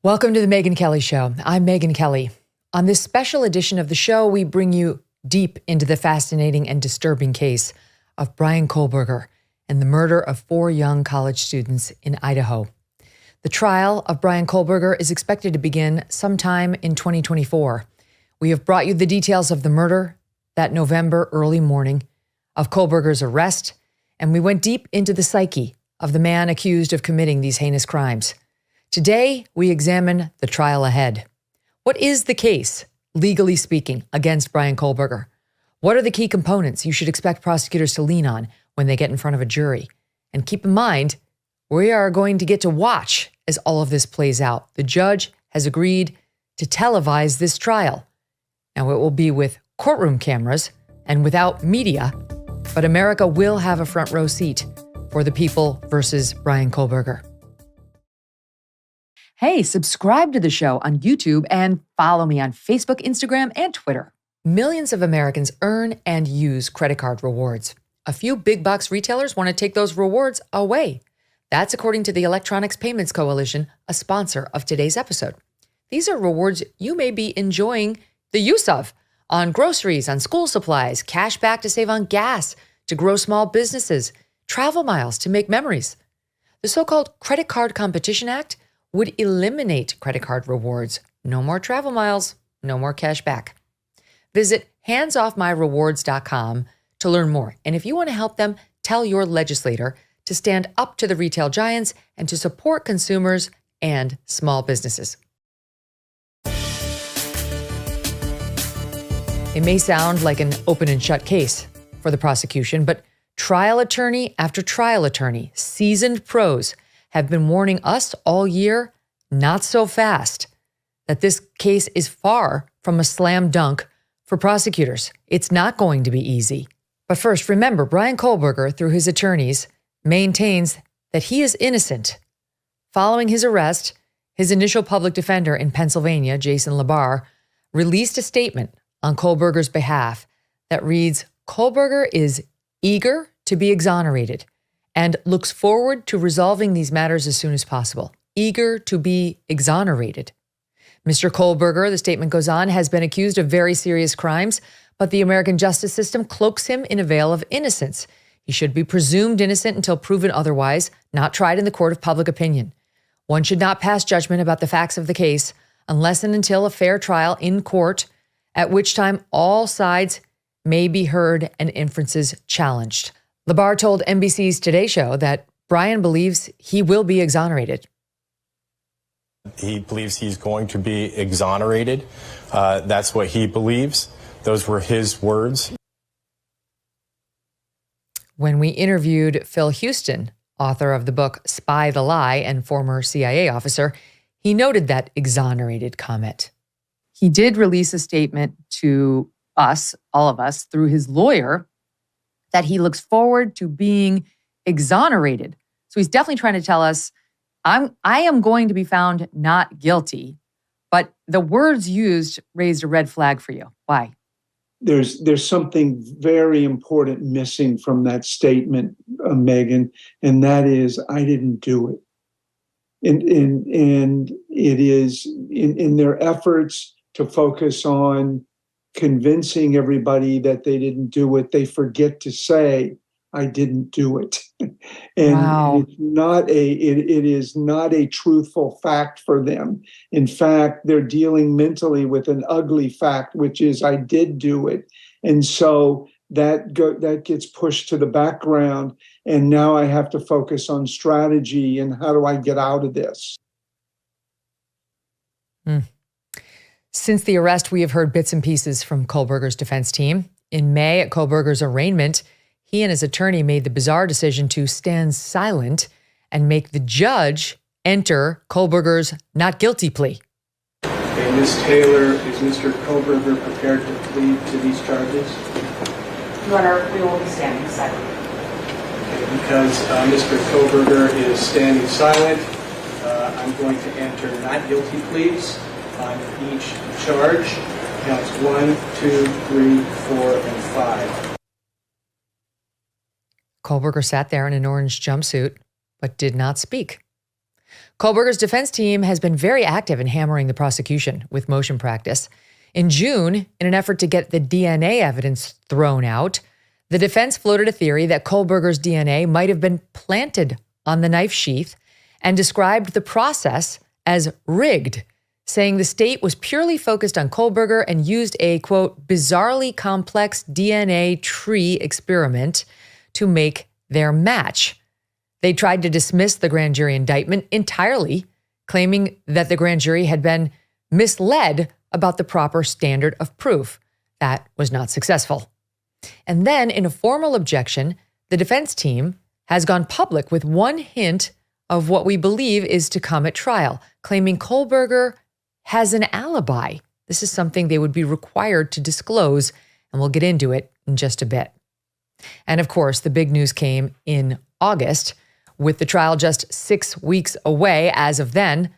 Welcome to the Megyn Kelly Show. I'm Megyn Kelly. On this special edition of the show, we bring you deep into the fascinating and disturbing case of Bryan Kohberger and the murder of 4 young college students in Idaho. The trial of Bryan Kohberger is expected to begin sometime in 2024. We have brought you the details of the murder that November early morning, of Kohberger's arrest, and we went deep into the psyche of the man accused of committing these heinous crimes. Today, we examine the trial ahead. What is the case, legally speaking, against Bryan Kohberger? What are the key components you should expect prosecutors to lean on when they get in front of a jury? And keep in mind, we are going to get to watch as all of this plays out. The judge has agreed to televise this trial. Now, it will be with courtroom cameras and without media, but America will have a front row seat for the people versus Bryan Kohberger. Hey, subscribe to the show on YouTube and follow me on Facebook, Instagram, and Twitter. Millions of Americans earn and use credit card rewards. A few big box retailers want to take those rewards away. That's according to the Electronics Payments Coalition, a sponsor of today's episode. These are rewards you may be enjoying the use of on groceries, on school supplies, cash back to save on gas, to grow small businesses, travel miles to make memories. The so-called Credit Card Competition Act would eliminate credit card rewards. No more travel miles, no more cash back. Visit handsoffmyrewards.com to learn more. And if you want to help them, tell your legislator to stand up to the retail giants and to support consumers and small businesses. It may sound like an open and shut case for the prosecution, but trial attorney after trial attorney, seasoned pros, have been warning us all year, not so fast, that this case is far from a slam dunk for prosecutors. It's not going to be easy. But first, remember, Bryan Kohberger, through his attorneys, maintains that he is innocent. Following his arrest, his initial public defender in Pennsylvania, Jason Labar, released a statement on Kohberger's behalf that reads, Kohberger is eager to be exonerated and looks forward to resolving these matters as soon as possible. Eager to be exonerated. Mr. Kohberger, the statement goes on, has been accused of very serious crimes, but the American justice system cloaks him in a veil of innocence. He should be presumed innocent until proven otherwise, not tried in the court of public opinion. One should not pass judgment about the facts of the case unless and until a fair trial in court, at which time all sides may be heard and inferences challenged. Labar told NBC's Today Show that Bryan believes he will be exonerated. He believes he's going to be exonerated. That's what he believes. Those were his words. When we interviewed Phil Houston, author of the book Spy the Lie and former CIA officer, he noted that exonerated comment. He did release a statement to us, all of us, through his lawyer, that he looks forward to being exonerated. So he's definitely trying to tell us, I am going to be found not guilty, but the words used raised a red flag for you. Why? There's something very important missing from that statement, Megyn, and that is I didn't do it. And it is in their efforts to focus on convincing everybody that they didn't do it, they forget to say, I didn't do it. And wow. it is not a truthful fact for them. In fact, they're dealing mentally with an ugly fact, which is I did do it. And so that gets pushed to the background. And now I have to focus on strategy and how do I get out of this? Since the arrest, we have heard bits and pieces from Kohberger's defense team. In May, at Kohberger's arraignment, he and his attorney made the bizarre decision to stand silent and make the judge enter Kohberger's not guilty plea. Okay, Ms. Taylor, is Mr. Kohberger prepared to plead to these charges? Your Honor, we will be standing silent. Okay, because Mr. Kohberger is standing silent, I'm going to enter not guilty pleas on each charge. Counts 1, 2, 3, 4, and 5. Kohberger sat there in an orange jumpsuit, but did not speak. Kohberger's defense team has been very active in hammering the prosecution with motion practice. In June, in an effort to get the DNA evidence thrown out, the defense floated a theory that Kohberger's DNA might have been planted on the knife sheath and described the process as rigged, saying the state was purely focused on Kohberger and used a, quote, bizarrely complex DNA tree experiment to make their match. They tried to dismiss the grand jury indictment entirely, claiming that the grand jury had been misled about the proper standard of proof. That was not successful. And then, in a formal objection, the defense team has gone public with one hint of what we believe is to come at trial, claiming Kohberger has an alibi. This is something they would be required to disclose, and we'll get into it in just a bit. And of course, the big news came in August. With the trial just 6 weeks away as of then,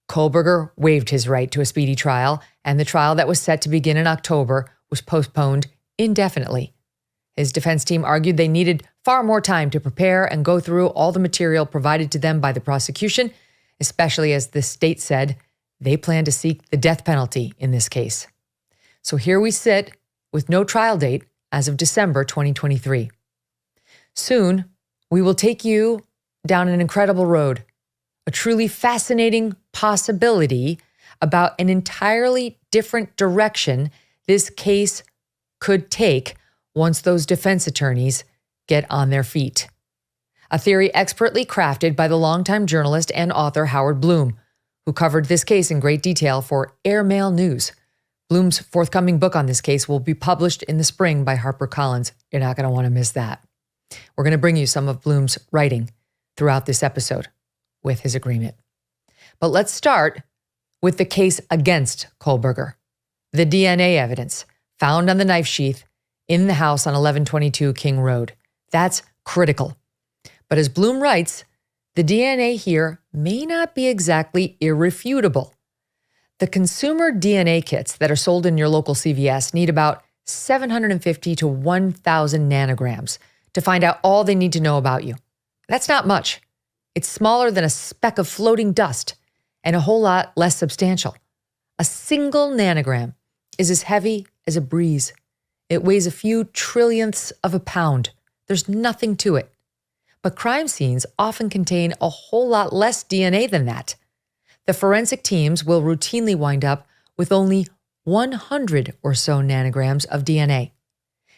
Kohberger waived his right to a speedy trial, and the trial that was set to begin in October was postponed indefinitely. His defense team argued they needed far more time to prepare and go through all the material provided to them by the prosecution, especially as the state said they plan to seek the death penalty in this case. So here we sit with no trial date as of December 2023. Soon, we will take you down an incredible road, a truly fascinating possibility about an entirely different direction this case could take once those defense attorneys get on their feet. A theory expertly crafted by the longtime journalist and author Howard Blum, who covered this case in great detail for Airmail News. Blum's forthcoming book on this case will be published in the spring by HarperCollins. You're not going to want to miss that. We're going to bring you some of Blum's writing throughout this episode with his agreement. But let's start with the case against Kohberger, the DNA evidence found on the knife sheath in the house on 1122 King Road. That's critical. But as Blum writes, the DNA here may not be exactly irrefutable. The consumer DNA kits that are sold in your local CVS need about 750 to 1,000 nanograms to find out all they need to know about you. That's not much. It's smaller than a speck of floating dust and a whole lot less substantial. A single nanogram is as heavy as a breeze. It weighs a few trillionths of a pound. There's nothing to it. But crime scenes often contain a whole lot less DNA than that. The forensic teams will routinely wind up with only 100 or so nanograms of DNA.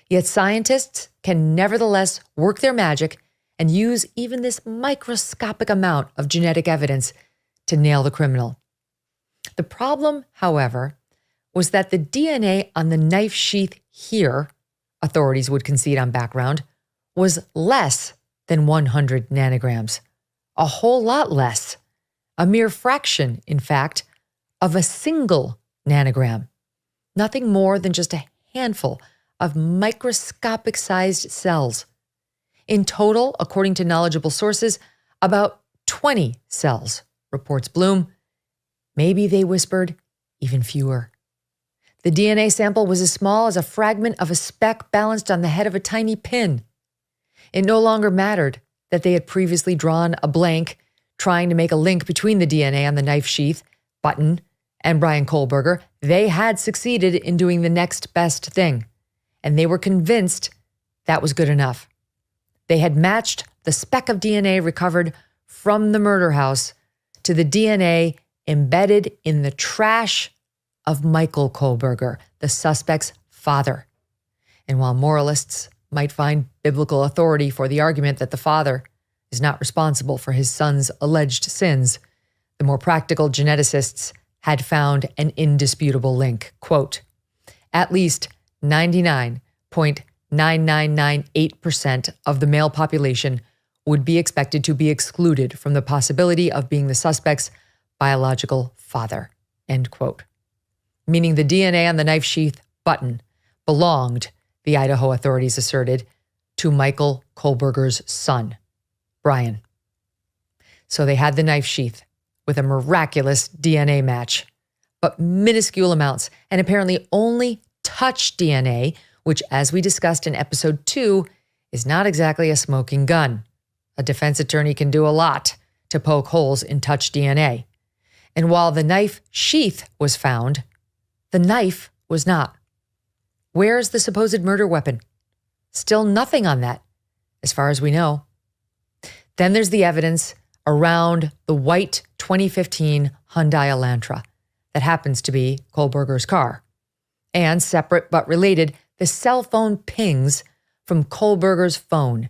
Yet scientists can nevertheless work their magic and use even this microscopic amount of genetic evidence to nail the criminal. The problem, however, was that the DNA on the knife sheath here, authorities would concede on background, was less than 100 nanograms. A whole lot less. A mere fraction, in fact, of a single nanogram. Nothing more than just a handful of microscopic-sized cells. In total, according to knowledgeable sources, about 20 cells, reports Blum. Maybe, they whispered, even fewer. The DNA sample was as small as a fragment of a speck balanced on the head of a tiny pin. It no longer mattered that they had previously drawn a blank trying to make a link between the DNA on the knife sheath, button, and Bryan Kohberger. They had succeeded in doing the next best thing, and they were convinced that was good enough. They had matched the speck of DNA recovered from the murder house to the DNA embedded in the trash of Michael Kohberger, the suspect's father. And while moralists might find biblical authority for the argument that the father is not responsible for his son's alleged sins, the more practical geneticists had found an indisputable link. Quote, at least 99.9998% of the male population would be expected to be excluded from the possibility of being the suspect's biological father, end quote. Meaning the DNA on the knife sheath button belonged, the Idaho authorities asserted, to Michael Kohberger's son, Bryan. So they had the knife sheath with a miraculous DNA match, but minuscule amounts, and apparently only touch DNA, which, as we discussed in episode 2, is not exactly a smoking gun. A defense attorney can do a lot to poke holes in touch DNA. And while the knife sheath was found, the knife was not. Where's the supposed murder weapon? Still nothing on that, as far as we know. Then there's the evidence around the white 2015 Hyundai Elantra that happens to be Kohberger's car. And separate but related, the cell phone pings from Kohberger's phone.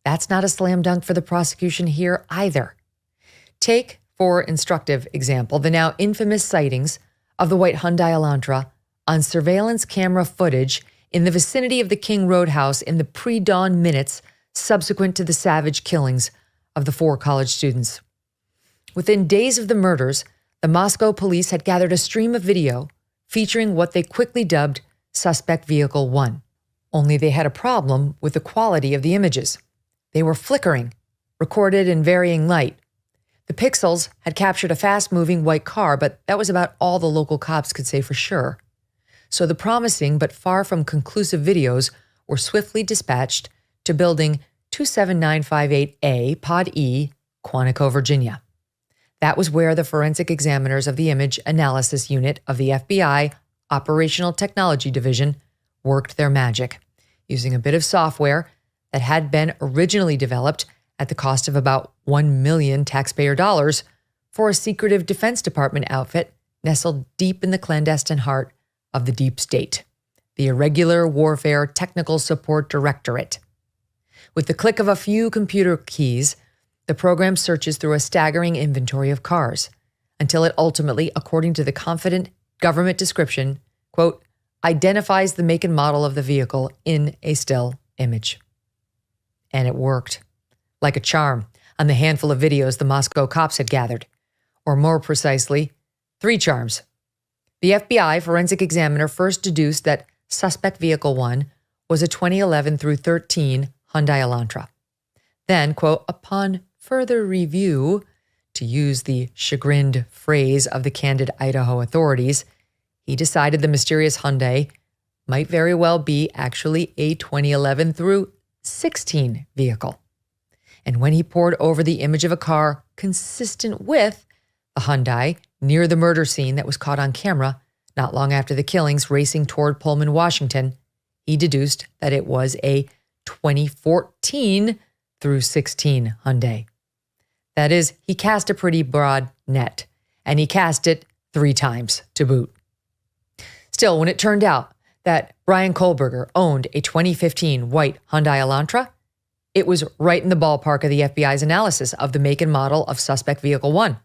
That's not a slam dunk for the prosecution here either. Take, for instructive example, the now infamous sightings of the white Hyundai Elantra on surveillance camera footage in the vicinity of the King Roadhouse in the pre-dawn minutes subsequent to the savage killings of the 4 college students. Within days of the murders, the Moscow police had gathered a stream of video featuring what they quickly dubbed Suspect Vehicle 1. Only they had a problem with the quality of the images. They were flickering, recorded in varying light. The pixels had captured a fast-moving white car, but that was about all the local cops could say for sure. So the promising but far from conclusive videos were swiftly dispatched to Building 27958A, Pod E, Quantico, Virginia. That was where the forensic examiners of the Image Analysis Unit of the FBI Operational Technology Division worked their magic, using a bit of software that had been originally developed at the cost of about $1 million taxpayer dollars for a secretive Defense Department outfit nestled deep in the clandestine heart of the deep state, the Irregular Warfare Technical Support Directorate. With the click of a few computer keys, the program searches through a staggering inventory of cars until it ultimately, according to the confident government description, quote, identifies the make and model of the vehicle in a still image. And it worked. Like a charm on the handful of videos the Moscow cops had gathered. Or more precisely, 3 charms. The FBI forensic examiner first deduced that Suspect Vehicle 1 was a 2011 through 13 Hyundai Elantra. Then, quote, upon further review, to use the chagrined phrase of the candid Idaho authorities, he decided the mysterious Hyundai might very well be actually a 2011 through 16 vehicle. And when he pored over the image of a car consistent with the Hyundai near the murder scene that was caught on camera not long after the killings racing toward Pullman, Washington, he deduced that it was a 2014 through 16 Hyundai. That is, he cast a pretty broad net, and he cast it 3 times to boot. Still, when it turned out that Bryan Kohberger owned a 2015 white Hyundai Elantra, it was right in the ballpark of the FBI's analysis of the make and model of Suspect Vehicle 1.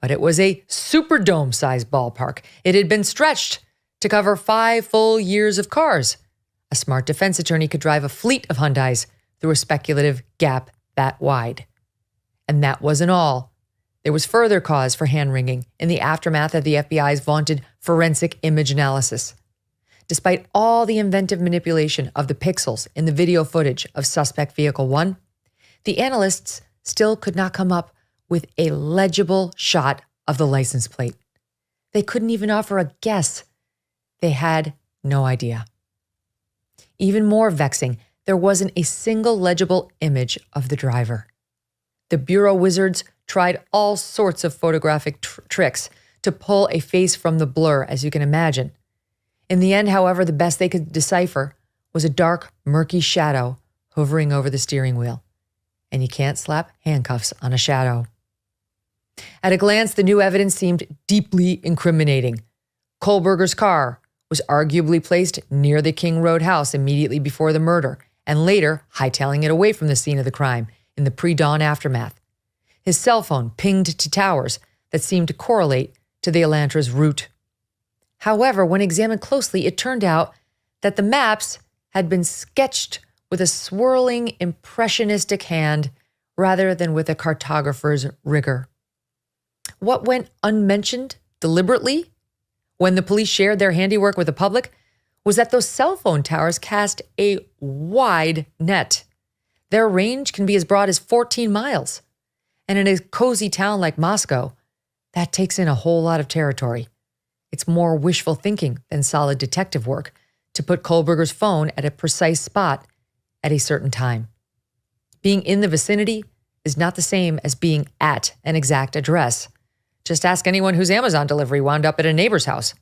But it was a Superdome-sized ballpark. It had been stretched to cover 5 full years of cars. A smart defense attorney could drive a fleet of Hyundais through a speculative gap that wide. And that wasn't all. There was further cause for hand-wringing in the aftermath of the FBI's vaunted forensic image analysis. Despite all the inventive manipulation of the pixels in the video footage of Suspect Vehicle 1, the analysts still could not come up with a legible shot of the license plate. They couldn't even offer a guess. They had no idea. Even more vexing, there wasn't a single legible image of the driver. The Bureau wizards tried all sorts of photographic tricks to pull a face from the blur, as you can imagine. In the end, however, the best they could decipher was a dark, murky shadow hovering over the steering wheel. And you can't slap handcuffs on a shadow. At a glance, the new evidence seemed deeply incriminating. Kohberger's car was arguably placed near the King Road house immediately before the murder, and later hightailing it away from the scene of the crime in the pre-dawn aftermath. His cell phone pinged to towers that seemed to correlate to the Elantra's route. However, when examined closely, it turned out that the maps had been sketched with a swirling, impressionistic hand rather than with a cartographer's rigor. What went unmentioned deliberately when the police shared their handiwork with the public was that those cell phone towers cast a wide net. Their range can be as broad as 14 miles. And in a cozy town like Moscow, that takes in a whole lot of territory. It's more wishful thinking than solid detective work to put Kohberger's phone at a precise spot at a certain time. Being in the vicinity is not the same as being at an exact address. Just ask anyone whose Amazon delivery wound up at a neighbor's house,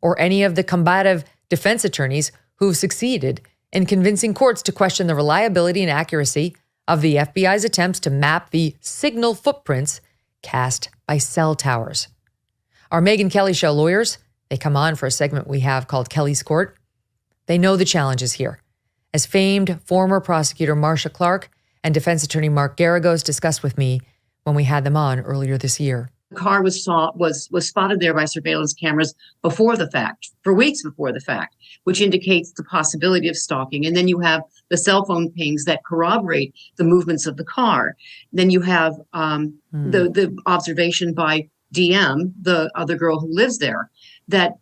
or any of the combative defense attorneys who've succeeded in convincing courts to question the reliability and accuracy of the FBI's attempts to map the signal footprints cast by cell towers. Our Megyn Kelly Show lawyers, they come on for a segment we have called Kelly's Court. They know the challenges here. As famed former prosecutor Marcia Clark and defense attorney Mark Garagos discussed with me when we had them on earlier this year. The car was spotted there by surveillance cameras before the fact, for weeks before the fact, which indicates the possibility of stalking. And then you have the cell phone pings that corroborate the movements of the car. Then you have the observation by DM, the other girl who lives there, that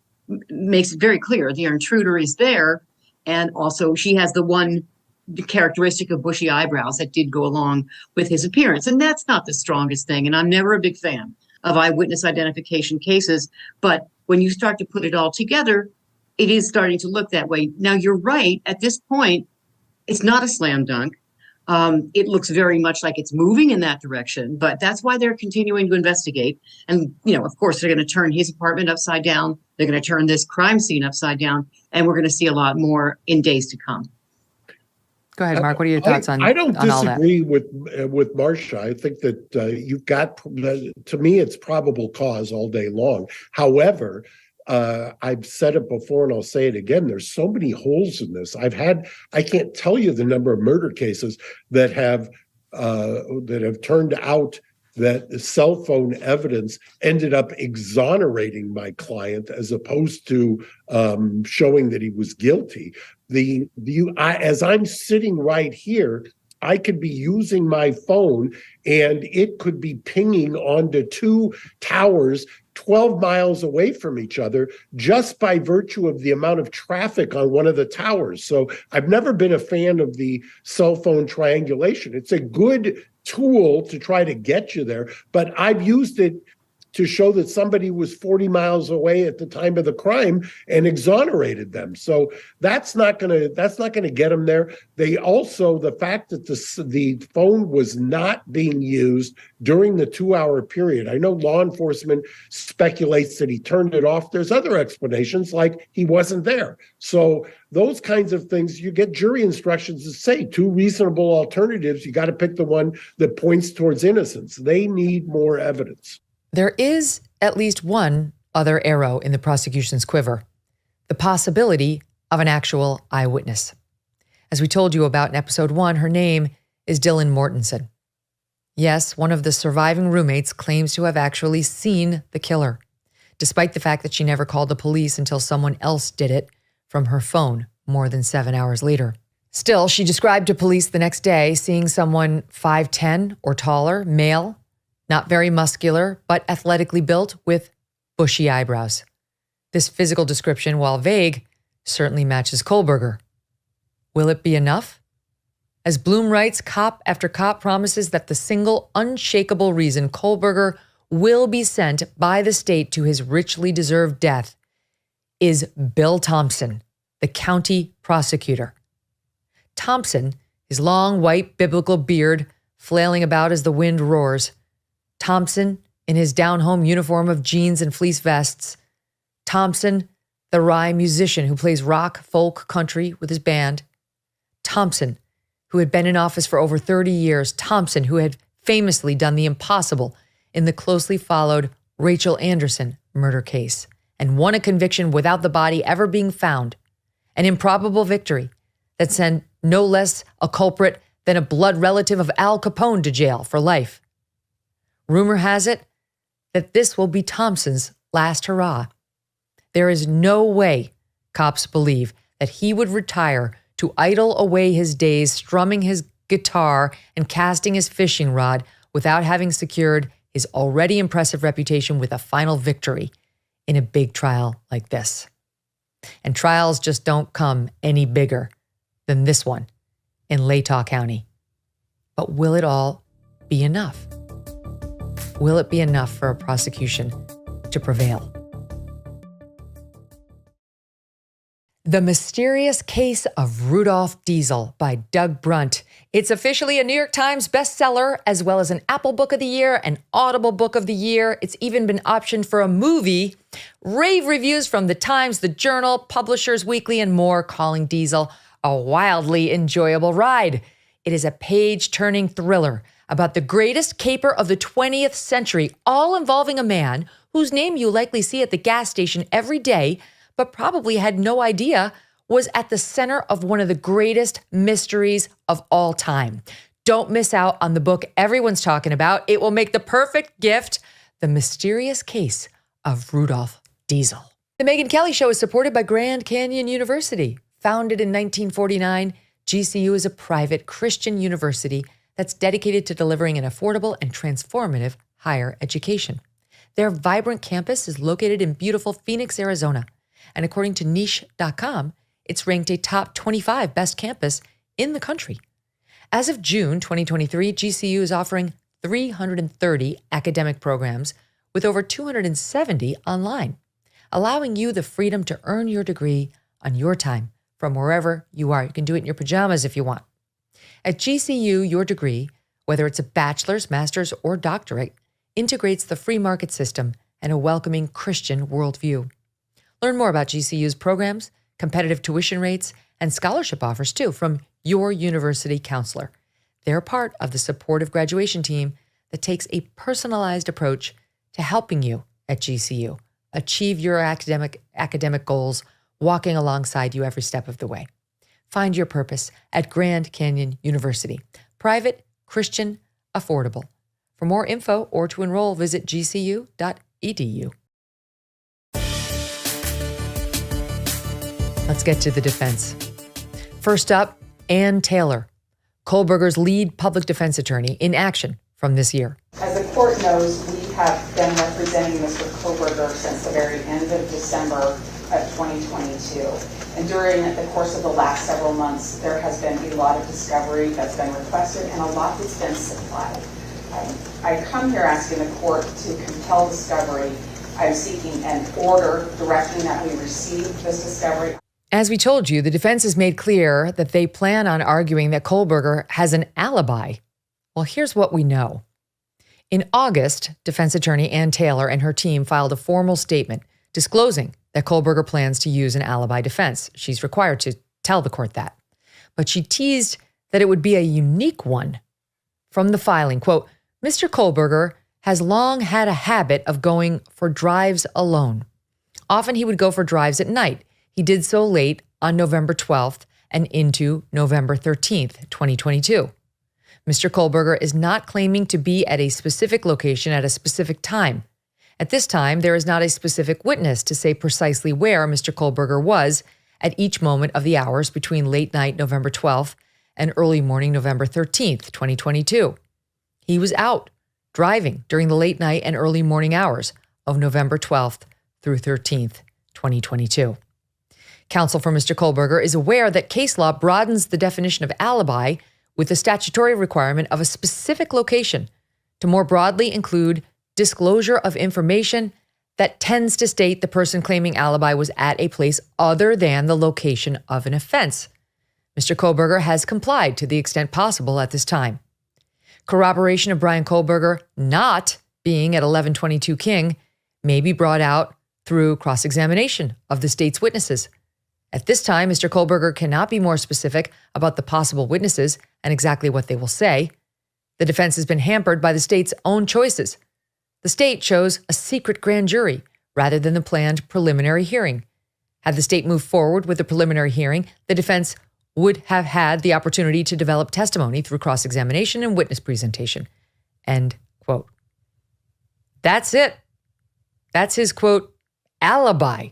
makes it very clear the intruder is there. And also she has the one characteristic of bushy eyebrows that did go along with his appearance. And that's not the strongest thing. And I'm never a big fan of eyewitness identification cases. But when you start to put it all together, it is starting to look that way. Now, you're right. At this point, it's not a slam dunk. It looks very much like it's moving in that direction, but that's why they're continuing to investigate. And, of course, they're going to turn his apartment upside down. They're going to turn this crime scene upside down. And we're going to see a lot more in days to come. Go ahead, Mark. What are your thoughts on I don't on all that? disagree with Marcia. I think that you've got, to me, it's probable cause all day long. However, I've said it before and I'll say it again. There's so many holes in this. I can't tell you the number of murder cases that have turned out that the cell phone evidence ended up exonerating my client as opposed to showing that he was guilty. As I'm sitting right here, I could be using my phone and it could be pinging onto two towers 12 miles away from each other just by virtue of the amount of traffic on one of the towers. So I've never been a fan of the cell phone triangulation. It's a good tool to try to get you there, but I've used it to show that somebody was 40 miles away at the time of the crime and exonerated them. So that's not going to get them there. They also, the fact that the phone was not being used during the 2-hour period. I know law enforcement speculates that he turned it off. There's other explanations like he wasn't there. So those kinds of things, you get jury instructions that say 2 reasonable alternatives. You got to pick the one that points towards innocence. They need more evidence. There is at least one other arrow in the prosecution's quiver, the possibility of an actual eyewitness. As we told you about in episode 1, her name is Dylan Mortensen. Yes, one of the surviving roommates claims to have actually seen the killer, despite the fact that she never called the police until someone else did it from her phone more than 7 hours later. Still, she described to police the next day seeing someone 5'10" or taller, male, not very muscular, but athletically built with bushy eyebrows. This physical description, while vague, certainly matches Kohberger. Will it be enough? As Blum writes, cop after cop promises that the single unshakable reason Kohberger will be sent by the state to his richly deserved death is Bill Thompson, the county prosecutor. Thompson, his long white biblical beard flailing about as the wind roars. Thompson, in his down-home uniform of jeans and fleece vests. Thompson, the wry musician who plays rock, folk, country with his band. Thompson, who had been in office for over 30 years. Thompson, who had famously done the impossible in the closely followed Rachel Anderson murder case and won a conviction without the body ever being found. An improbable victory that sent no less a culprit than a blood relative of Al Capone to jail for life. Rumor has it that this will be Thompson's last hurrah. There is no way, cops believe, that he would retire to idle away his days strumming his guitar and casting his fishing rod without having secured his already impressive reputation with a final victory in a big trial like this. And trials just don't come any bigger than this one in Latah County. But will it all be enough? Will it be enough for a prosecution to prevail? The Mysterious Case of Rudolph Diesel by Doug Brunt. It's officially a New York Times bestseller, as well as an Apple Book of the Year, an Audible Book of the Year. It's even been optioned for a movie. Rave reviews from The Times, The Journal, Publishers Weekly, and more, calling Diesel a wildly enjoyable ride. It is a page-turning thriller about the greatest caper of the 20th century, all involving a man whose name you likely see at the gas station every day, but probably had no idea was at the center of one of the greatest mysteries of all time. Don't miss out on the book everyone's talking about. It will make the perfect gift, The Mysterious Case of Rudolph Diesel. The Megyn Kelly Show is supported by Grand Canyon University. Founded in 1949, GCU is a private Christian university that's dedicated to delivering an affordable and transformative higher education. Their vibrant campus is located in beautiful Phoenix, Arizona. And according to niche.com, it's ranked a top 25 best campus in the country. As of June 2023, GCU is offering 330 academic programs with over 270 online, allowing you the freedom to earn your degree on your time from wherever you are. You can do it in your pajamas if you want. At GCU, your degree, whether it's a bachelor's, master's, or doctorate, integrates the free market system and a welcoming Christian worldview. Learn more about GCU's programs, competitive tuition rates, and scholarship offers, too, from your university counselor. They're part of the supportive graduation team that takes a personalized approach to helping you at GCU achieve your academic goals, walking alongside you every step of the way. Find your purpose at Grand Canyon University. Private, Christian, affordable. For more info or to enroll, visit gcu.edu. Let's get to the defense. First up, Ann Taylor, Kohberger's lead public defense attorney, in action from this year. As the court knows, we have been representing Mr. Kohberger since the very end of December of 2022. And during the course of the last several months, there has been a lot of discovery that's been requested and a lot that's been supplied. I come here asking the court to compel discovery. I'm seeking an order directing that we receive this discovery. As we told you, the defense has made clear that they plan on arguing that Kohberger has an alibi. Well, here's what we know. In August, defense attorney Ann Taylor and her team filed a formal statement disclosing that Kohberger plans to use an alibi defense. She's required to tell the court that. But she teased that it would be a unique one. From the filing, quote, Mr. Kohberger has long had a habit of going for drives alone. Often he would go for drives at night. He did so late on November 12th and into November 13th, 2022. Mr. Kohberger is not claiming to be at a specific location at a specific time. At this time, there is not a specific witness to say precisely where Mr. Kohberger was at each moment of the hours between late night November 12th and early morning November 13th, 2022. He was out driving during the late night and early morning hours of November 12th through 13th, 2022. Counsel for Mr. Kohberger is aware that case law broadens the definition of alibi with the statutory requirement of a specific location to more broadly include disclosure of information that tends to state the person claiming alibi was at a place other than the location of an offense. Mr. Kohberger has complied to the extent possible at this time. Corroboration of Bryan Kohberger not being at 1122 King may be brought out through cross-examination of the state's witnesses. At this time, Mr. Kohberger cannot be more specific about the possible witnesses and exactly what they will say. The defense has been hampered by the state's own choices. The state chose a secret grand jury rather than the planned preliminary hearing. Had the state moved forward with the preliminary hearing, the defense would have had the opportunity to develop testimony through cross-examination and witness presentation. End quote. That's it. That's his, quote, alibi.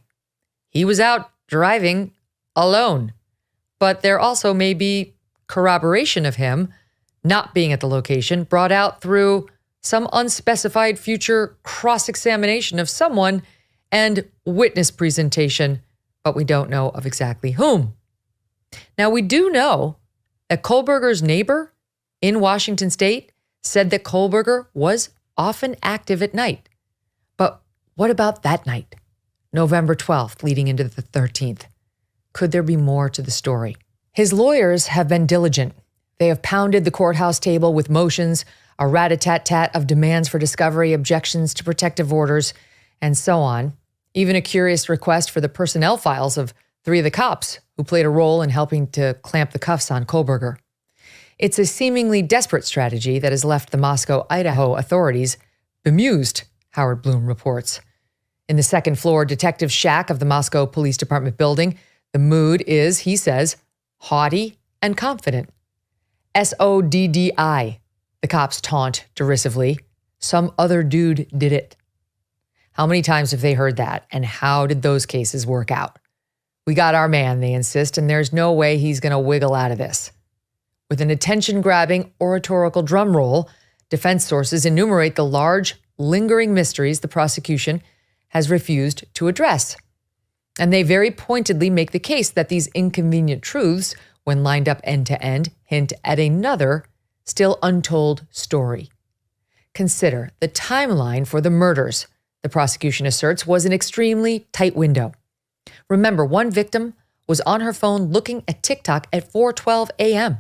He was out driving alone. But there also may be corroboration of him not being at the location brought out through some unspecified future cross-examination of someone and witness presentation, but we don't know of exactly whom. Now, we do know that Kohberger's neighbor in Washington state said that Kohberger was often active at night. But what about that night, November 12th, leading into the 13th? Could there be more to the story? His lawyers have been diligent. They have pounded the courthouse table with motions, a rat-a-tat-tat of demands for discovery, objections to protective orders, and so on. Even a curious request for the personnel files of 3 of the cops who played a role in helping to clamp the cuffs on Kohberger. It's a seemingly desperate strategy that has left the Moscow, Idaho authorities bemused, Howard Blum reports. In the second-floor detective shack of the Moscow Police Department building, the mood is, he says, haughty and confident. SODDI, the cops taunt derisively. Some other dude did it. How many times have they heard that, and how did those cases work out? We got our man, they insist, and there's no way he's going to wiggle out of this. With an attention-grabbing oratorical drum roll, defense sources enumerate the large, lingering mysteries the prosecution has refused to address. And they very pointedly make the case that these inconvenient truths, when lined up end to end, hint at another, still untold story. Consider the timeline for the murders, the prosecution asserts, was an extremely tight window. Remember, one victim was on her phone looking at TikTok at 4:12 a.m.,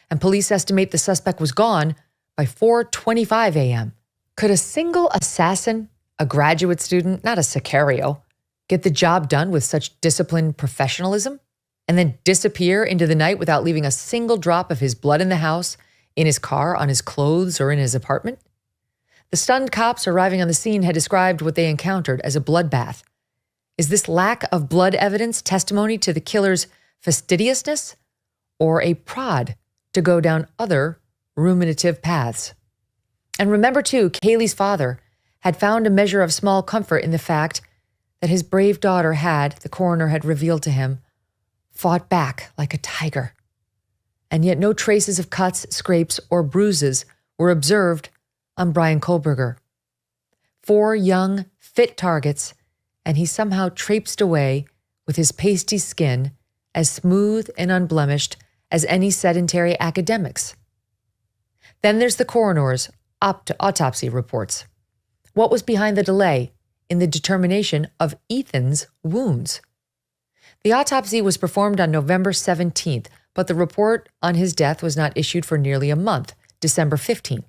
and police estimate the suspect was gone by 4:25 a.m. Could a single assassin, a graduate student, not a Sicario, get the job done with such disciplined professionalism and then disappear into the night without leaving a single drop of his blood in the house, in his car, on his clothes, or in his apartment? The stunned cops arriving on the scene had described what they encountered as a bloodbath. Is this lack of blood evidence testimony to the killer's fastidiousness or a prod to go down other ruminative paths? And remember, too, Kaylee's father had found a measure of small comfort in the fact that his brave daughter had, the coroner had revealed to him, fought back like a tiger. And yet no traces of cuts, scrapes, or bruises were observed on Bryan Kohberger. 4 young, fit targets, and he somehow traipsed away with his pasty skin as smooth and unblemished as any sedentary academic's. Then there's the coroner's autopsy reports. What was behind the delay in the determination of Ethan's wounds? The autopsy was performed on November 17th, but the report on his death was not issued for nearly a month, December 15th.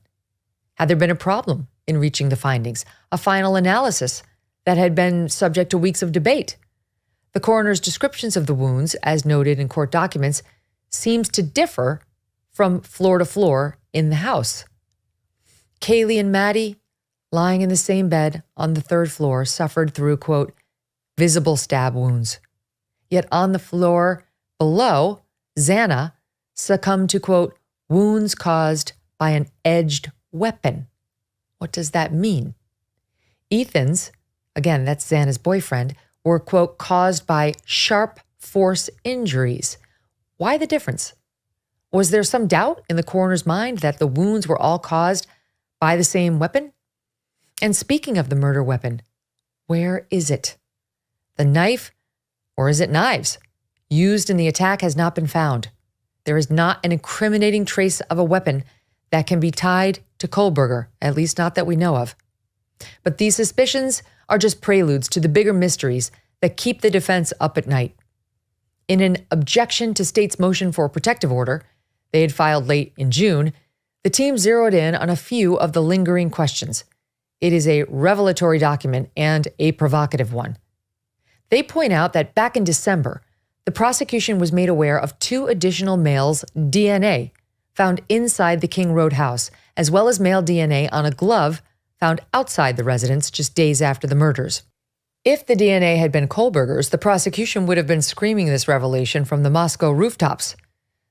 Had there been a problem in reaching the findings, a final analysis that had been subject to weeks of debate? The coroner's descriptions of the wounds, as noted in court documents, seems to differ from floor to floor in the house. Kaylee and Maddie, lying in the same bed on the 3rd floor, suffered through, quote, visible stab wounds. Yet on the floor below, Xana succumbed to, quote, wounds caused by an edged weapon. What does that mean? Ethan's, again, that's Xana's boyfriend, were, quote, caused by sharp force injuries. Why the difference? Was there some doubt in the coroner's mind that the wounds were all caused by the same weapon? And speaking of the murder weapon, where is it? The knife, or is it knives, used in the attack has not been found. There is not an incriminating trace of a weapon that can be tied to Kohberger, at least not that we know of. But these suspicions are just preludes to the bigger mysteries that keep the defense up at night. In an objection to state's motion for a protective order they had filed late in June, the team zeroed in on a few of the lingering questions. It is a revelatory document and a provocative one. They point out that back in December, the prosecution was made aware of 2 additional males' DNA found inside the King Road house, as well as male DNA on a glove found outside the residence just days after the murders. If the DNA had been Kohberger's, the prosecution would have been screaming this revelation from the Moscow rooftops.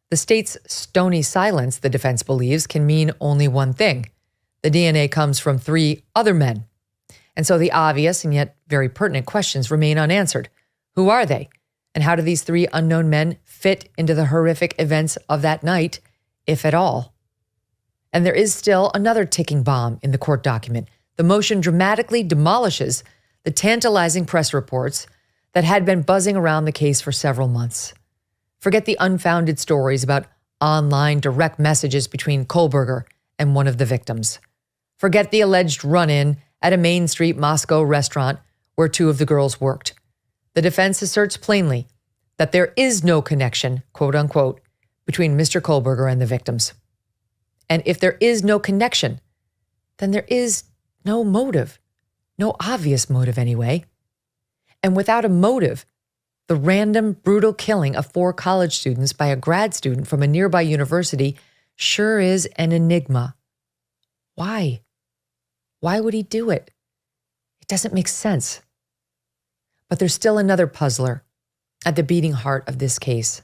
The state's stony silence, the defense believes, can mean only one thing. The DNA comes from 3 other men. And so the obvious and yet very pertinent questions remain unanswered. Who are they? And how do these 3 unknown men fit into the horrific events of that night, if at all? And there is still another ticking bomb in the court document. The motion dramatically demolishes the tantalizing press reports that had been buzzing around the case for several months. Forget the unfounded stories about online direct messages between Kohberger and one of the victims. Forget the alleged run-in at a Main Street Moscow restaurant where 2 of the girls worked. The defense asserts plainly that there is no connection, quote unquote, between Mr. Kohberger and the victims. And if there is no connection, then there is no motive, no obvious motive anyway. And without a motive, the random, brutal killing of 4 college students by a grad student from a nearby university sure is an enigma. Why? Why would he do it? It doesn't make sense. But there's still another puzzler at the beating heart of this case,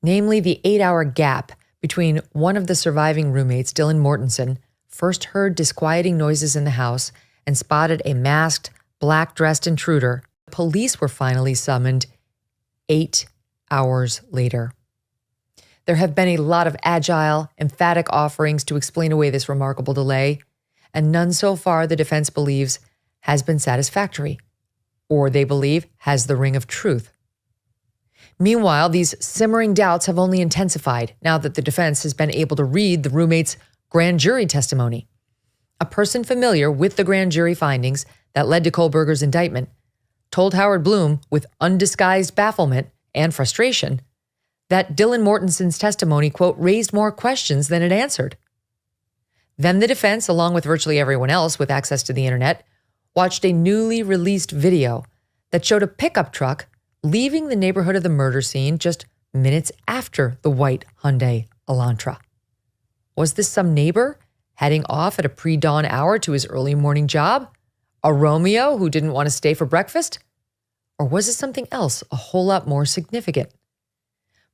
namely the 8-hour gap between one of the surviving roommates, Dylan Mortensen, first heard disquieting noises in the house and spotted a masked, black-dressed intruder. Police were finally summoned 8 hours later. There have been a lot of agile, emphatic offerings to explain away this remarkable delay, and none so far the defense believes has been satisfactory, or they believe has the ring of truth. Meanwhile, these simmering doubts have only intensified now that the defense has been able to read the roommate's grand jury testimony. A person familiar with the grand jury findings that led to Kohberger's indictment told Howard Blum with undisguised bafflement and frustration that Dylan Mortensen's testimony, quote, raised more questions than it answered. Then the defense, along with virtually everyone else with access to the internet, watched a newly released video that showed a pickup truck leaving the neighborhood of the murder scene just minutes after the white Hyundai Elantra. Was this some neighbor heading off at a pre-dawn hour to his early morning job? A Romeo who didn't want to stay for breakfast? Or was it something else a whole lot more significant?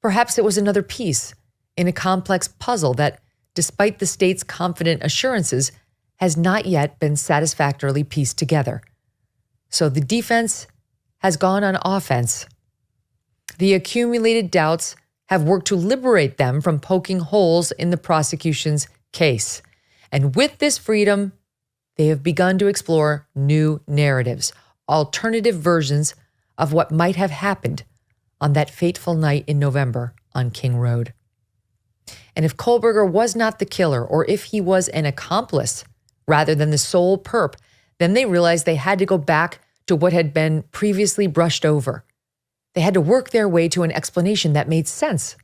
Perhaps it was another piece in a complex puzzle that, despite the state's confident assurances, has not yet been satisfactorily pieced together. So the defense has gone on offense. The accumulated doubts have worked to liberate them from poking holes in the prosecution's case. And with this freedom, they have begun to explore new narratives, alternative versions of what might have happened on that fateful night in November on King Road. And if Kohberger was not the killer, or if he was an accomplice rather than the sole perp, then they realized they had to go back to what had been previously brushed over. They had to work their way to an explanation that made sense.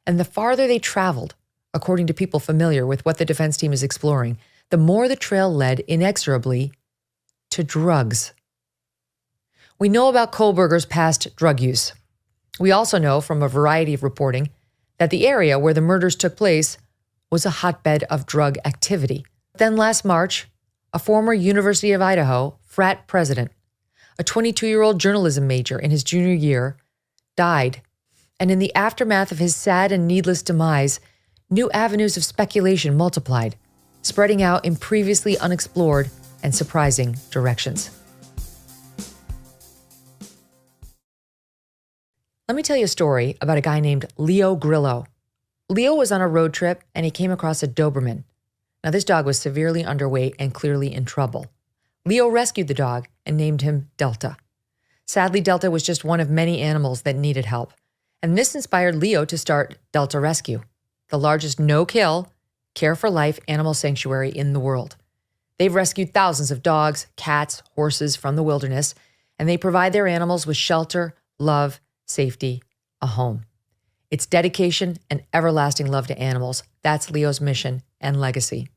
And the farther they traveled, according to people familiar with what the defense team is exploring, the more the trail led inexorably to drugs. We know about Kohberger's past drug use. We also know from a variety of reporting that the area where the murders took place was a hotbed of drug activity. Then last March, a former University of Idaho frat president, a 22-year-old journalism major in his junior year, died. And in the aftermath of his sad and needless demise, new avenues of speculation multiplied, spreading out in previously unexplored and surprising directions. Let me tell you a story about a guy named Leo Grillo. Leo was on a road trip and he came across a Doberman. Now, this dog was severely underweight and clearly in trouble. Leo rescued the dog and named him Delta. Sadly, Delta was just one of many animals that needed help. And this inspired Leo to start Delta Rescue, the largest no-kill, care-for-life animal sanctuary in the world. They've rescued thousands of dogs, cats, horses from the wilderness, and they provide their animals with shelter, love, safety, a home. It's dedication and everlasting love to animals. That's Leo's mission and legacy.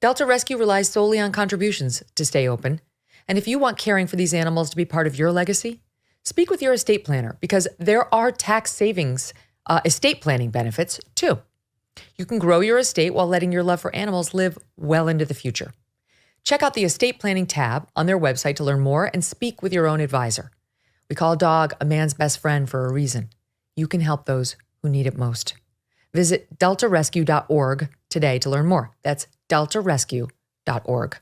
Delta Rescue relies solely on contributions to stay open. And if you want caring for these animals to be part of your legacy, speak with your estate planner because there are tax savings, estate planning benefits too. You can grow your estate while letting your love for animals live well into the future. Check out the estate planning tab on their website to learn more and speak with your own advisor. We call a dog a man's best friend for a reason. You can help those who need it most. Visit deltarescue.org today to learn more. That's deltarescue.org.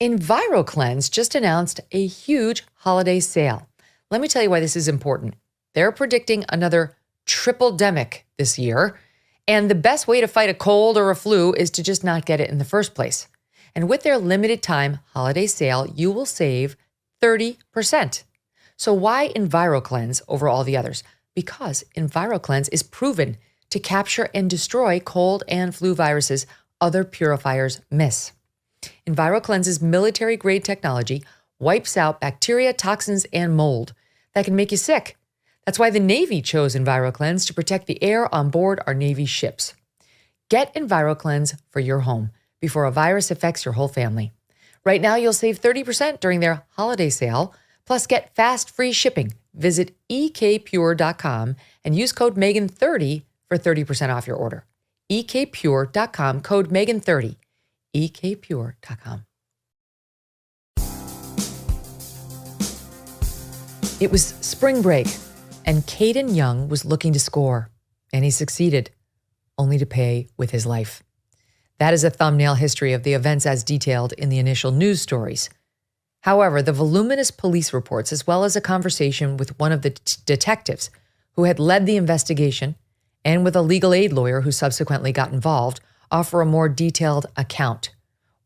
EnviroCleanse just announced a huge holiday sale. Let me tell you why this is important. They're predicting another triple-demic this year, and the best way to fight a cold or a flu is to just not get it in the first place. And with their limited time holiday sale, you will save 30%. So why EnviroCleanse over all the others? Because EnviroCleanse is proven to capture and destroy cold and flu viruses other purifiers miss. EnviroCleanse's military-grade technology wipes out bacteria, toxins, and mold that can make you sick. That's why the Navy chose EnviroCleanse to protect the air on board our Navy ships. Get EnviroCleanse for your home before a virus affects your whole family. Right now, you'll save 30% during their holiday sale, plus get fast free shipping. Visit ekpure.com and use code Megyn30 for 30% off your order. ekpure.com, code Megyn30. ekpure.com. It was spring break, and Caden Young was looking to score, and he succeeded, only to pay with his life. That is a thumbnail history of the events as detailed in the initial news stories. However, the voluminous police reports, as well as a conversation with one of the detectives who had led the investigation and with a legal aid lawyer who subsequently got involved, offer a more detailed account,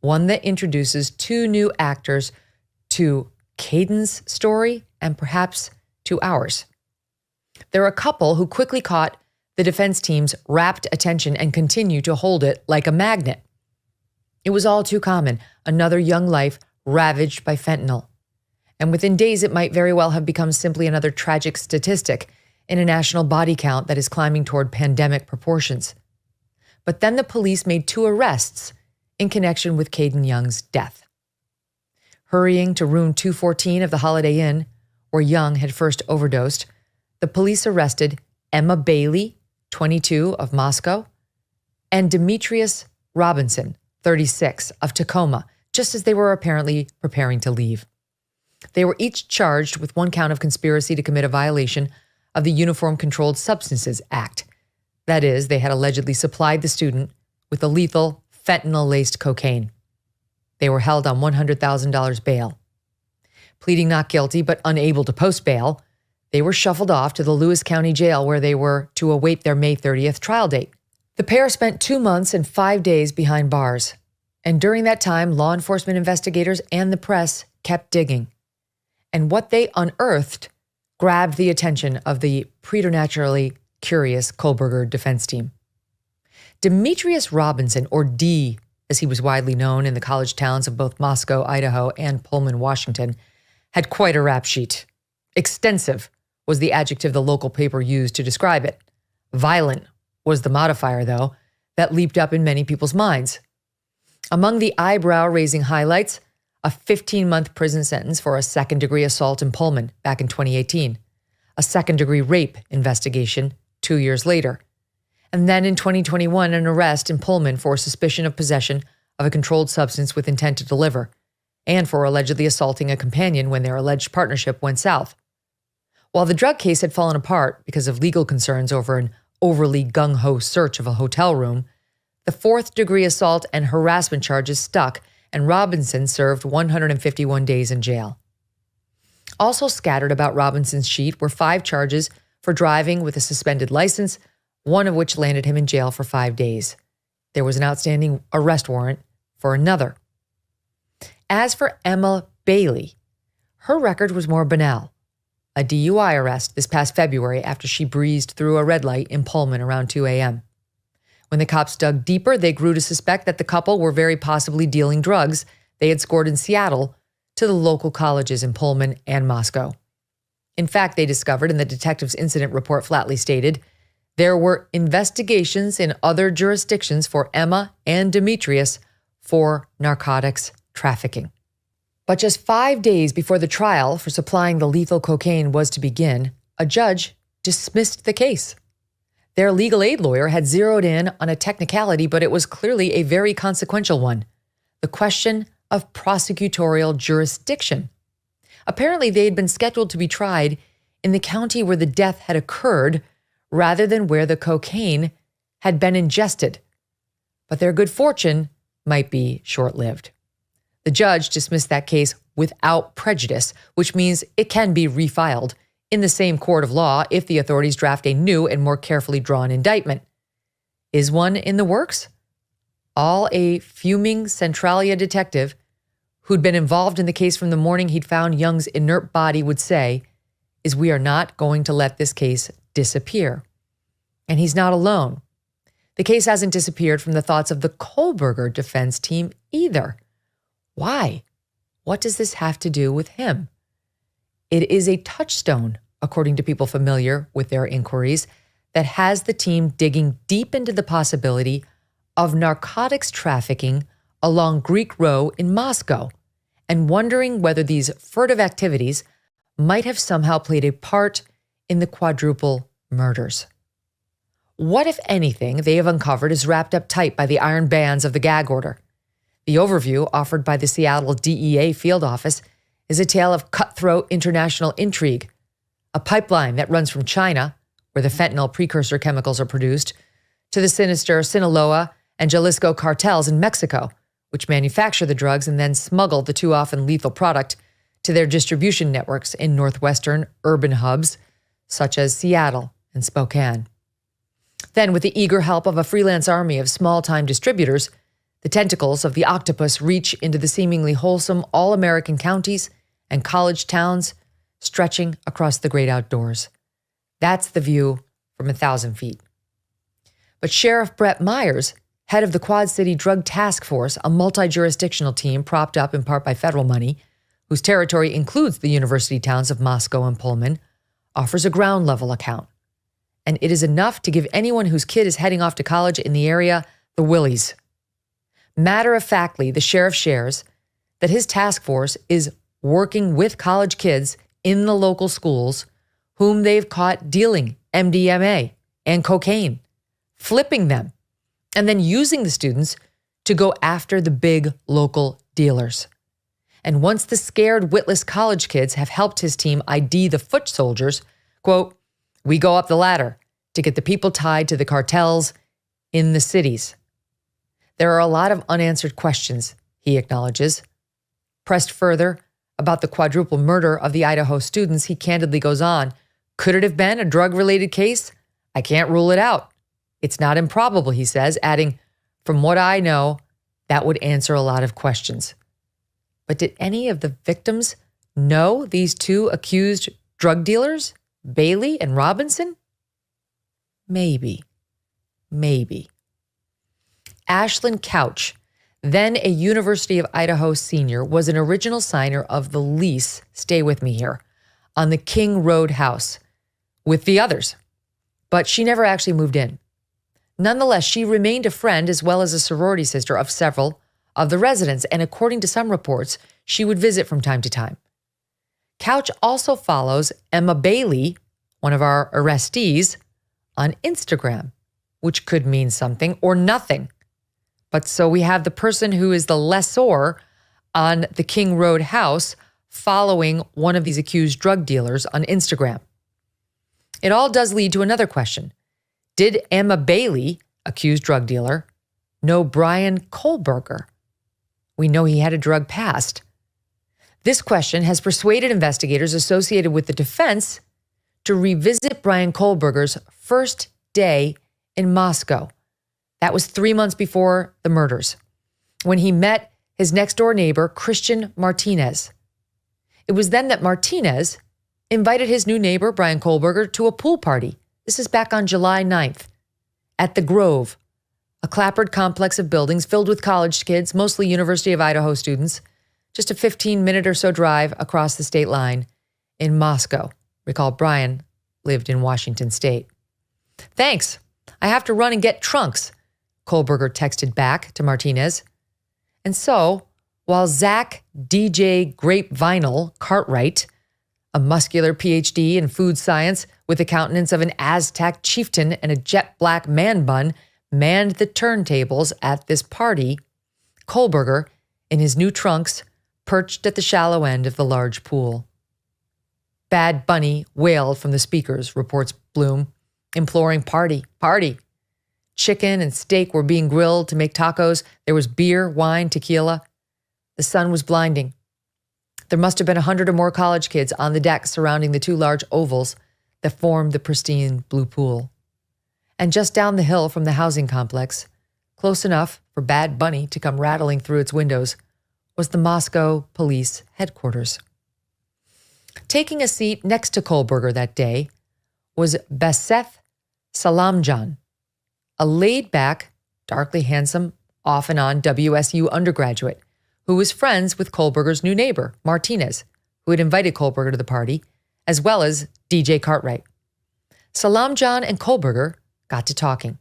one that introduces two new actors to Caden's story and perhaps to ours. They're a couple who quickly caught the defense team's rapt attention and continue to hold it like a magnet. It was all too common, another young life ravaged by fentanyl. And within days, it might very well have become simply another tragic statistic in a national body count that is climbing toward pandemic proportions. But then the police made 2 arrests in connection with Caden Young's death. Hurrying to room 214 of the Holiday Inn, where Young had first overdosed, the police arrested Emma Bailey, 22, of Moscow, and Demetrius Robinson, 36, of Tacoma, just as they were apparently preparing to leave. They were each charged with 1 count of conspiracy to commit a violation of the Uniform Controlled Substances Act. That is, they had allegedly supplied the student with the lethal fentanyl-laced cocaine. They were held on $100,000 bail. Pleading not guilty but unable to post bail, they were shuffled off to the Lewis County Jail where they were to await their May 30th trial date. The pair spent 2 months and 5 days behind bars. And during that time, law enforcement investigators and the press kept digging. And what they unearthed grabbed the attention of the preternaturally curious Kohberger defense team. Demetrius Robinson, or D, as he was widely known in the college towns of both Moscow, Idaho, and Pullman, Washington, had quite a rap sheet. Extensive was the adjective the local paper used to describe it. Violent was the modifier, though, that leaped up in many people's minds. Among the eyebrow-raising highlights, a 15-month prison sentence for a second-degree assault in Pullman back in 2018, a second-degree rape investigation 2 years later, and then in 2021, an arrest in Pullman for suspicion of possession of a controlled substance with intent to deliver, and for allegedly assaulting a companion when their alleged partnership went south. While the drug case had fallen apart because of legal concerns over an overly gung-ho search of a hotel room, the 4th-degree assault and harassment charges stuck, and Robinson served 151 days in jail. Also scattered about Robinson's sheet were 5 charges for driving with a suspended license, one of which landed him in jail for 5 days. There was an outstanding arrest warrant for another. As for Emma Bailey, her record was more banal. A DUI arrest this past February after she breezed through a red light in Pullman around 2 a.m. When the cops dug deeper, they grew to suspect that the couple were very possibly dealing drugs they had scored in Seattle to the local colleges in Pullman and Moscow. In fact, they discovered, and the detective's incident report flatly stated, there were investigations in other jurisdictions for Emma and Demetrius for narcotics trafficking. But just 5 days before the trial for supplying the lethal cocaine was to begin, a judge dismissed the case. Their legal aid lawyer had zeroed in on a technicality, but it was clearly a very consequential one: the question of prosecutorial jurisdiction. Apparently, they had been scheduled to be tried in the county where the death had occurred rather than where the cocaine had been ingested. But their good fortune might be short-lived. The judge dismissed that case without prejudice, which means it can be refiled in the same court of law if the authorities draft a new and more carefully drawn indictment. Is one in the works? All a fuming Centralia detective who'd been involved in the case from the morning he'd found Young's inert body would say is, we are not going to let this case disappear. And he's not alone. The case hasn't disappeared from the thoughts of the Kohberger defense team either. Why? What does this have to do with him? It is a touchstone according to people familiar with their inquiries, that has the team digging deep into the possibility of narcotics trafficking along Greek Row in Moscow and wondering whether these furtive activities might have somehow played a part in the quadruple murders. What, if anything, they have uncovered is wrapped up tight by the iron bands of the gag order. The overview offered by the Seattle DEA field office is a tale of cutthroat international intrigue, a pipeline that runs from China, where the fentanyl precursor chemicals are produced, to the sinister Sinaloa and Jalisco cartels in Mexico, which manufacture the drugs and then smuggle the too often lethal product to their distribution networks in northwestern urban hubs such as Seattle and Spokane. Then, with the eager help of a freelance army of small-time distributors, the tentacles of the octopus reach into the seemingly wholesome all-American counties and college towns stretching across the great outdoors. That's the view from 1,000 feet. But Sheriff Brett Myers, head of the Quad City Drug Task Force, a multi-jurisdictional team propped up in part by federal money, whose territory includes the university towns of Moscow and Pullman, offers a ground-level account. And it is enough to give anyone whose kid is heading off to college in the area the willies. Matter-of-factly, the sheriff shares that his task force is working with college kids in the local schools whom they've caught dealing MDMA and cocaine, flipping them, and then using the students to go after the big local dealers. And once the scared, witless college kids have helped his team ID the foot soldiers, quote, we go up the ladder to get the people tied to the cartels in the cities. There are a lot of unanswered questions, he acknowledges. Pressed further about the quadruple murder of the Idaho students, he candidly goes on, could it have been a drug-related case? I can't rule it out. It's not improbable, he says, adding, from what I know, that would answer a lot of questions. But did any of the victims know these two accused drug dealers, Bailey and Robinson? Maybe. Ashlyn Couch, then a University of Idaho senior, was an original signer of the lease, stay with me here, on the King Road house with the others. But she never actually moved in. Nonetheless, she remained a friend as well as a sorority sister of several of the residents, and according to some reports, she would visit from time to time. Couch also follows Emma Bailey, one of our arrestees, on Instagram, which could mean something or nothing. But so we have the person who is the lessor on the King Road house following one of these accused drug dealers on Instagram. It all does lead to another question. Did Emma Bailey, accused drug dealer, know Bryan Kohberger? We know he had a drug past. This question has persuaded investigators associated with the defense to revisit Bryan Kohberger's first day in Moscow. That was 3 months before the murders, when he met his next-door neighbor, Christian Martinez. It was then that Martinez invited his new neighbor, Bryan Kohberger, to a pool party. This is back on July 9th at the Grove, a clapboard complex of buildings filled with college kids, mostly University of Idaho students, just a 15-minute or so drive across the state line in Moscow. Recall Bryan lived in Washington State. Thanks. I have to run and get trunks, Kohberger texted back to Martinez. And so, while Zach DJ Grape Vinyl Cartwright, a muscular PhD in food science with the countenance of an Aztec chieftain and a jet black man bun, manned the turntables at this party, Kohberger, in his new trunks, perched at the shallow end of the large pool. Bad Bunny wailed from the speakers, reports Blum, imploring party, party. Chicken and steak were being grilled to make tacos. There was beer, wine, tequila. The sun was blinding. There must have been 100 or more college kids on the deck surrounding the two large ovals that formed the pristine blue pool. And just down the hill from the housing complex, close enough for Bad Bunny to come rattling through its windows, was the Moscow police headquarters. Taking a seat next to Kohberger that day was Beseth Salamjan, a laid-back, darkly handsome, off-and-on WSU undergraduate who was friends with Kohberger's new neighbor, Martinez, who had invited Kohberger to the party as well as DJ Cartwright. Salam John and Kohberger got to talking.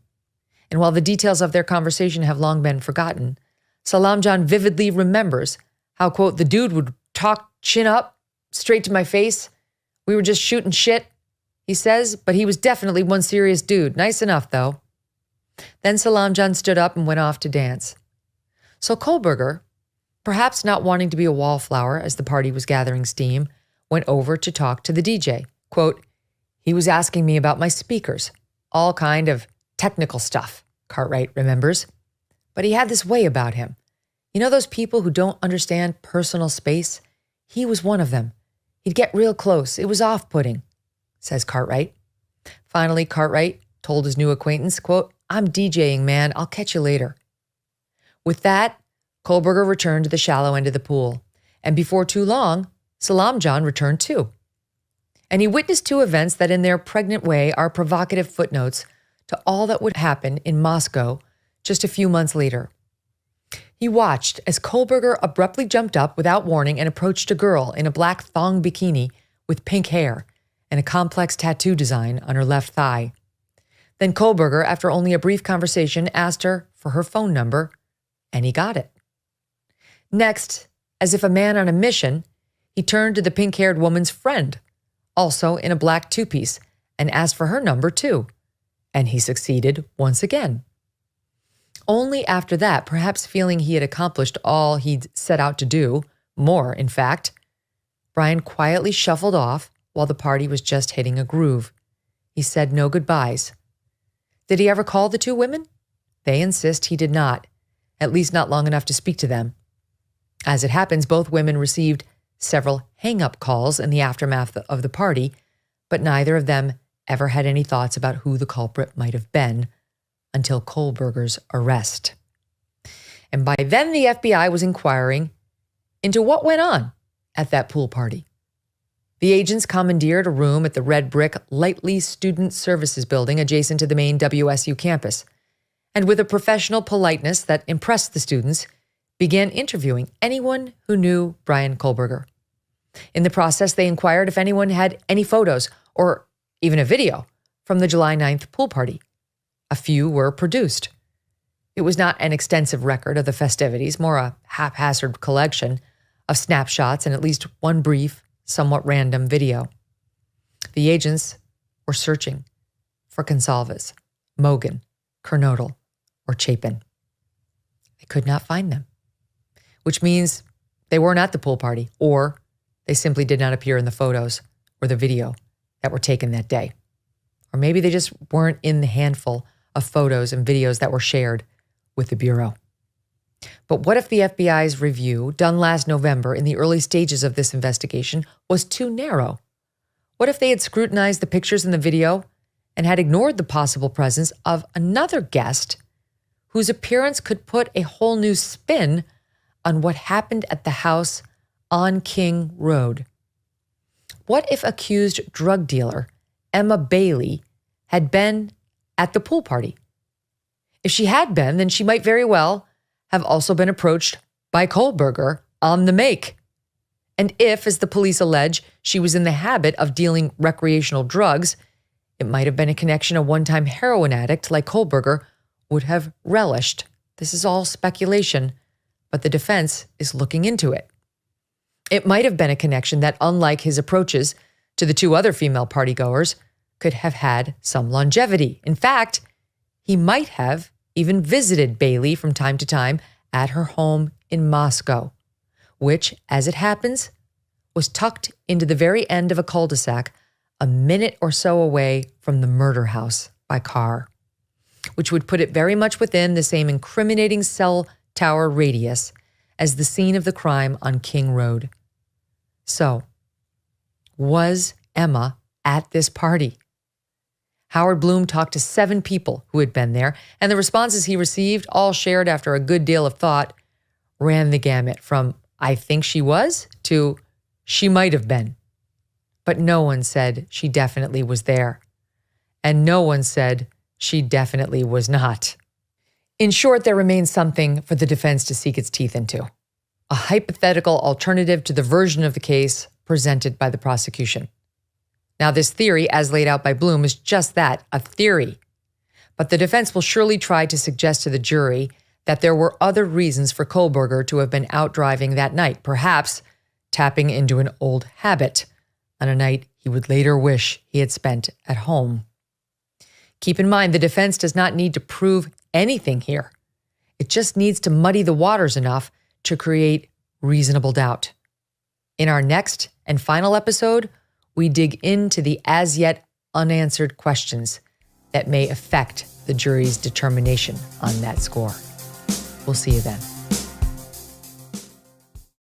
And while the details of their conversation have long been forgotten, Salam John vividly remembers how, quote, the dude would talk chin up, straight to my face. We were just shooting shit, he says, but he was definitely one serious dude. Nice enough, though. Then Salam John stood up and went off to dance. So Kohberger, perhaps not wanting to be a wallflower as the party was gathering steam, went over to talk to the DJ. Quote, he was asking me about my speakers, all kind of technical stuff, Cartwright remembers. But he had this way about him. You know those people who don't understand personal space? He was one of them. He'd get real close. It was off-putting, says Cartwright. Finally, Cartwright told his new acquaintance, quote, I'm DJing, man. I'll catch you later. With that, Kohberger returned to the shallow end of the pool. And before too long, Salam John returned too. And he witnessed two events that in their pregnant way are provocative footnotes to all that would happen in Moscow just a few months later. He watched as Kohberger abruptly jumped up without warning and approached a girl in a black thong bikini with pink hair and a complex tattoo design on her left thigh. Then Kohberger, after only a brief conversation, asked her for her phone number, and he got it. Next, as if a man on a mission, he turned to the pink-haired woman's friend, also in a black two-piece, and asked for her number too. And he succeeded once again. Only after that, perhaps feeling he had accomplished all he'd set out to do, more in fact, Bryan quietly shuffled off while the party was just hitting a groove. He said no goodbyes. Did he ever call the two women? They insist he did not, at least not long enough to speak to them. As it happens, both women received several hang-up calls in the aftermath of the party, but neither of them ever had any thoughts about who the culprit might have been until Kohberger's arrest. And by then, the FBI was inquiring into what went on at that pool party. The agents commandeered a room at the red brick Lightly Student Services building adjacent to the main WSU campus, and with a professional politeness that impressed the students, began interviewing anyone who knew Bryan Kohberger. In the process, they inquired if anyone had any photos or even a video from the July 9th pool party. A few were produced. It was not an extensive record of the festivities, more a haphazard collection of snapshots and at least one brief, somewhat random video. The agents were searching for Consalves, Mogan, Kernodle, or Chapin. They could not find them, which means they weren't at the pool party, or they simply did not appear in the photos or the video that were taken that day. Or maybe they just weren't in the handful of photos and videos that were shared with the Bureau. But what if the FBI's review, done last November in the early stages of this investigation, was too narrow? What if they had scrutinized the pictures in the video and had ignored the possible presence of another guest whose appearance could put a whole new spin on what happened at the house on King Road? What if accused drug dealer Emma Bailey had been at the pool party? If she had been, then she might very well have also been approached by Kohberger on the make. And if, as the police allege, she was in the habit of dealing recreational drugs, it might have been a connection a one-time heroin addict like Kohberger would have relished. This is all speculation, but the defense is looking into it. It might have been a connection that, unlike his approaches to the two other female partygoers, could have had some longevity. In fact, he might have even visited Bailey from time to time at her home in Moscow, which, as it happens, was tucked into the very end of a cul-de-sac a minute or so away from the murder house by car, which would put it very much within the same incriminating cell tower radius as the scene of the crime on King Road. So, was Emma at this party? Howard Blum talked to 7 people who had been there, and the responses he received, all shared after a good deal of thought, ran the gamut from "I think she was" to "she might have been." But no one said she definitely was there. And no one said she definitely was not. In short, there remains something for the defense to sink its teeth into. A hypothetical alternative to the version of the case presented by the prosecution. Now, this theory, as laid out by Blum, is just that, a theory. But the defense will surely try to suggest to the jury that there were other reasons for Kohberger to have been out driving that night, perhaps tapping into an old habit on a night he would later wish he had spent at home. Keep in mind, the defense does not need to prove anything here. It just needs to muddy the waters enough to create reasonable doubt. In our next and final episode, we dig into the as yet unanswered questions that may affect the jury's determination on that score. We'll see you then.